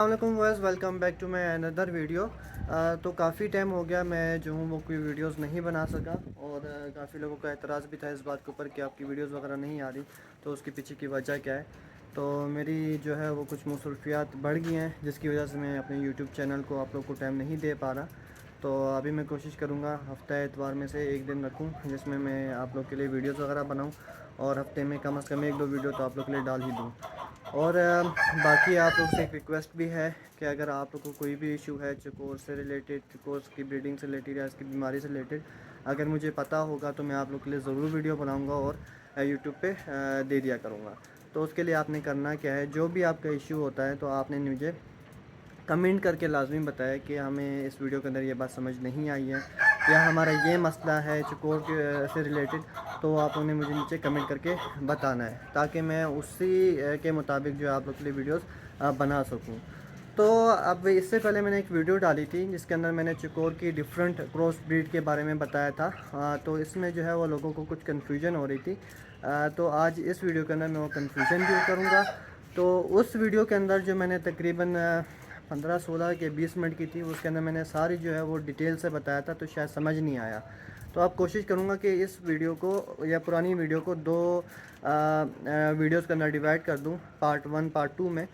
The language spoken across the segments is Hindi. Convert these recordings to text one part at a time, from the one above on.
अस्सलामुअलैकुम वाइस, welcome back to my another video. तो काफ़ी टाइम हो गया मैं जो हूँ वो कोई वीडियोस नहीं बना सका और काफ़ी लोगों का एतराज़ भी था इस बात के ऊपर कि आपकी वीडियोस वगैरह नहीं आ रही। तो उसके पीछे की वजह क्या है? तो मेरी जो है वो कुछ मसरूफियात बढ़ गई हैं जिसकी वजह से मैं अपने यूट्यूब चैनल को आप लोग को टाइम नहीं दे पा रहा। तो अभी मैं कोशिश करूँगा हफ्ता एतवार में से एक दिन रखूँ जिसमें मैं आप लोग के लिए वीडियोस वगैरह बनाऊँ और हफ्ते में कम से कम एक दो वीडियो तो आप लोग के लिए डाल ही दूँ। और बाकी आप लोग से एक रिक्वेस्ट भी है कि अगर आप लोग को कोई भी इशू है चकोर से रिलेटेड, चकोर की ब्रीडिंग से रिलेटेड या इसकी बीमारी से रिलेटेड अगर मुझे पता होगा तो मैं आप लोग के लिए ज़रूर वीडियो बनाऊंगा और यूट्यूब पे दे दिया करूँगा। तो उसके लिए आपने करना क्या है, जो भी आपका इशू होता है तो आपने मुझे कमेंट करके लाजमी बताया कि हमें इस वीडियो के अंदर ये बात समझ नहीं आई है या हमारा ये मसला है चकोर के से रिलेटेड, तो आप उन्हें मुझे नीचे कमेंट करके बताना है ताकि मैं उसी के मुताबिक जो आप लोग के लिए वीडियोस बना सकूं। तो अब इससे पहले मैंने एक वीडियो डाली थी जिसके अंदर मैंने चकोर की डिफरेंट क्रॉस ब्रीड के बारे में बताया था। तो इसमें जो है वो लोगों को कुछ कन्फ्यूजन हो रही थी। तो आज इस वीडियो के अंदर मैं वो कन्फ्यूजन दूर करूँगा। तो उस वीडियो के अंदर जो मैंने तकरीबन 15-16 के 20 मिनट की थी उसके अंदर मैंने सारी जो है वो डिटेल से बताया था, तो शायद समझ नहीं आया। तो अब कोशिश करूँगा कि इस वीडियो को या पुरानी वीडियो को दो वीडियोस के अंदर डिवाइड कर दूँ, पार्ट 1 पार्ट 2 में,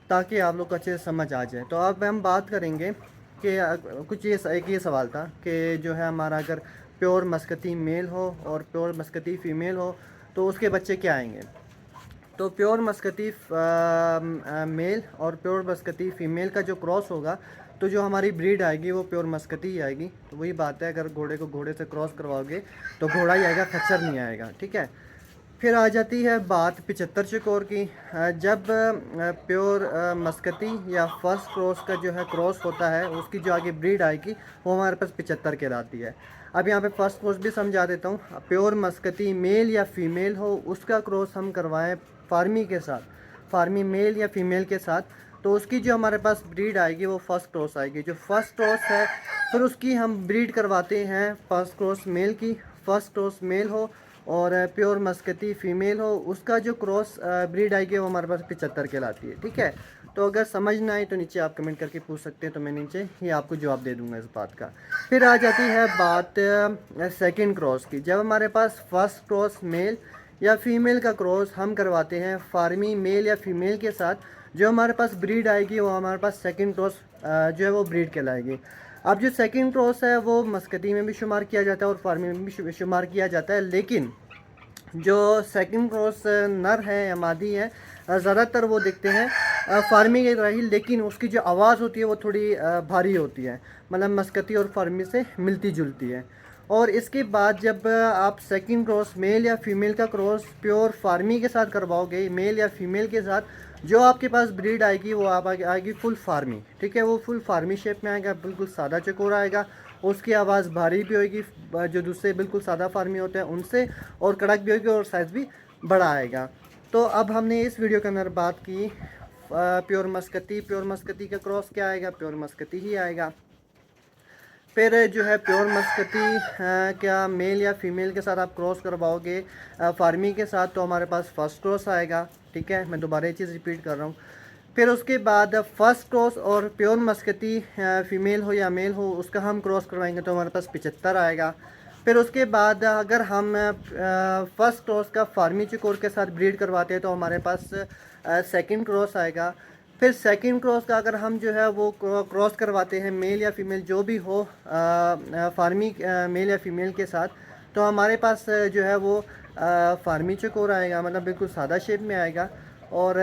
ताकि आप लोग को अच्छे से समझ आ जाए। तो अब हम बात करेंगे कि कुछ एक ये सवाल था कि जो है हमारा अगर प्योर मस्कती मेल हो और प्योर मस्कती फ़ीमेल हो तो उसके बच्चे क्या आएंगे। तो प्योर मस्कती मेल और प्योर मस्कती फ़ीमेल का जो क्रॉस होगा तो जो हमारी ब्रीड आएगी वो प्योर मस्कती ही आएगी। तो वही बात है, अगर घोड़े को घोड़े से क्रॉस करवाओगे तो घोड़ा ही आएगा, खच्चर नहीं आएगा, ठीक है। फिर आ जाती है बात 75 चकोर की। जब प्योर मस्कती या फर्स्ट क्रॉस का जो है क्रॉस होता है उसकी जो आगे ब्रीड आएगी वो हमारे पास 75 कहलाती है। अब यहाँ पे फर्स्ट क्रॉस भी समझा देता हूँ। प्योर मस्कती मेल या फीमेल हो उसका क्रॉस हम करवाएं फार्मी के साथ, फार्मी मेल या फीमेल के साथ, तो उसकी जो हमारे पास ब्रीड आएगी वो फर्स्ट क्रॉस आएगी। जो फर्स्ट क्रॉस है फिर उसकी हम ब्रीड करवाते हैं फर्स्ट क्रॉस मेल की, फर्स्ट क्रॉस मेल हो और प्योर मस्कती फ़ीमेल हो उसका जो क्रॉस ब्रीड आएगी वो हमारे पास 75 कहलाती है, ठीक है। तो अगर समझ ना आए तो नीचे आप कमेंट करके पूछ सकते हैं, तो मैं नीचे ही आपको जवाब दे दूंगा इस बात का। फिर आ जाती है बात सेकंड क्रॉस की। जब हमारे पास फर्स्ट क्रॉस मेल या फीमेल का क्रॉस हम करवाते हैं फार्मी मेल या फीमेल के साथ, जो हमारे पास ब्रीड आएगी वो हमारे पास सेकंड क्रॉस जो है वो ब्रीड कहलाएगी। अब जो सेकंड क्रॉस है वो मस्कती में भी शुमार किया जाता है और फार्मी में भी शुमार किया जाता है, लेकिन जो सेकंड क्रॉस नर है या मादी है ज़्यादातर वो दिखते हैं फार्मी की तरह ही, लेकिन उसकी जो आवाज़ होती है वो थोड़ी भारी होती है, मतलब मस्कती और फार्मी से मिलती जुलती है। और इसके बाद जब आप सेकंड क्रॉस मेल या फीमेल का क्रॉस प्योर फार्मी के साथ करवाओगे, मेल या फीमेल के साथ, जो आपके पास ब्रीड आएगी वो आप आएगी फुल फार्मी, ठीक है। वो फुल फार्मी शेप में आएगा, बिल्कुल सादा चकोर आएगा, उसकी आवाज़ भारी भी होगी जो दूसरे बिल्कुल सादा फार्मी होते हैं उनसे, और कड़क भी होगी और साइज़ भी बड़ा आएगा। तो अब हमने इस वीडियो के अंदर बात की प्योर मस्कती। प्योर मस्कती का क्रॉस क्या आएगा, प्योर मस्कती ही आएगा। फिर जो है प्योर मस्कती क्या मेल या फीमेल के साथ आप क्रॉस करवाओगे फार्मी के साथ तो हमारे पास फर्स्ट क्रॉस आएगा, ठीक है। मैं दोबारा ये चीज़ रिपीट कर रहा हूँ। फिर उसके बाद फर्स्ट क्रॉस और प्योर मस्कती फ़ीमेल हो या मेल हो उसका हम क्रॉस करवाएंगे तो हमारे पास 75 आएगा। फिर उसके बाद अगर हम फर्स्ट क्रॉस का फार्मी चकोर के साथ ब्रीड करवाते हैं तो हमारे पास सेकंड क्रॉस आएगा। फिर सेकंड क्रॉस का अगर हम जो है वो क्रॉस करवाते हैं मेल या फीमेल जो भी हो फार्मी मेल या फीमेल के साथ, तो हमारे पास जो है वो फार्मी चकोर आएगा, मतलब बिल्कुल सादा शेप में आएगा। और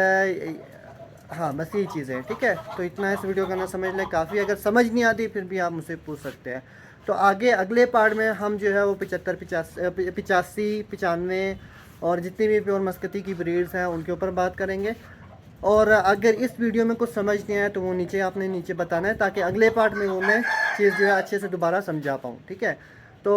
हाँ बस यही चीज़ है, ठीक है। तो इतना इस वीडियो का ना समझ लें काफ़ी, अगर समझ नहीं आती फिर भी आप मुझसे पूछ सकते हैं। तो आगे अगले पार्ट में हम जो है वो 75 85 95 और जितनी भी प्योर मस्कती की ब्रीड्स हैं उनके ऊपर बात करेंगे। और अगर इस वीडियो में कुछ समझ नहीं आया तो वो नीचे आपने नीचे बताना है ताकि अगले पार्ट में वो मैं चीज़ जो है अच्छे से दोबारा समझा पाऊँ, ठीक है। तो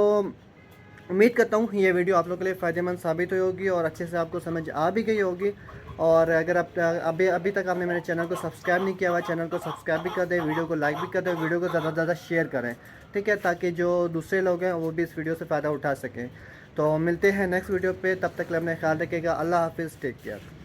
उम्मीद करता हूँ ये वीडियो आप लोगों के लिए फ़ायदेमंद साबित हुई होगी और अच्छे से आपको समझ आ भी गई होगी। और अगर आप अभी तक आपने मेरे चैनल को सब्सक्राइब नहीं किया हुआ, चैनल को सब्सक्राइब भी कर दें, वीडियो को लाइक भी कर दें, वीडियो को ज़्यादा से ज़्यादा शेयर करें, ठीक है, ताकि जो दूसरे लोग हैं वो भी इस वीडियो से फ़ायदा उठा सकें। तो मिलते हैं नेक्स्ट वीडियो पे, तब तक अपना ख्याल रखिएगा। अल्लाह हाफिज़, टेक केयर।